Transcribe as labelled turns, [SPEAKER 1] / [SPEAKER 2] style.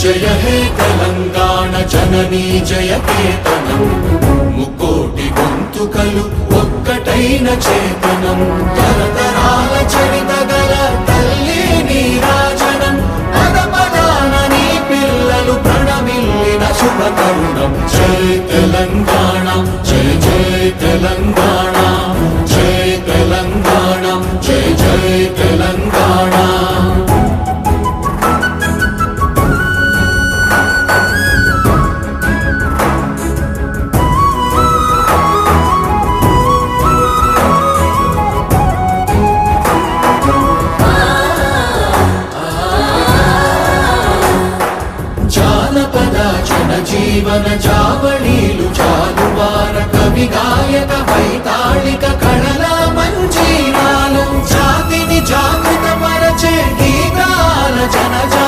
[SPEAKER 1] జయ హే తెలంగాణ జననీ జయ కేతనం ముక్కోటి గొంతుకలు ఒక్కటైన చేతనం తరతరాల చరిత గల తల్లి నీరాజనం పద పదాన నీ పిల్లలు ప్రణమిల్లిన శుభ తరుణం జయ తెలంగాణ జయ జయ తెలంగాణ జయ తెలంగాణ జయ జయ తెలంగాణ జీవన జావళీలు జాలువార కవి గాయక వైతాళిక కళల మంజీరాలు జాతిని జాగృత పరచే గీతాల జనజా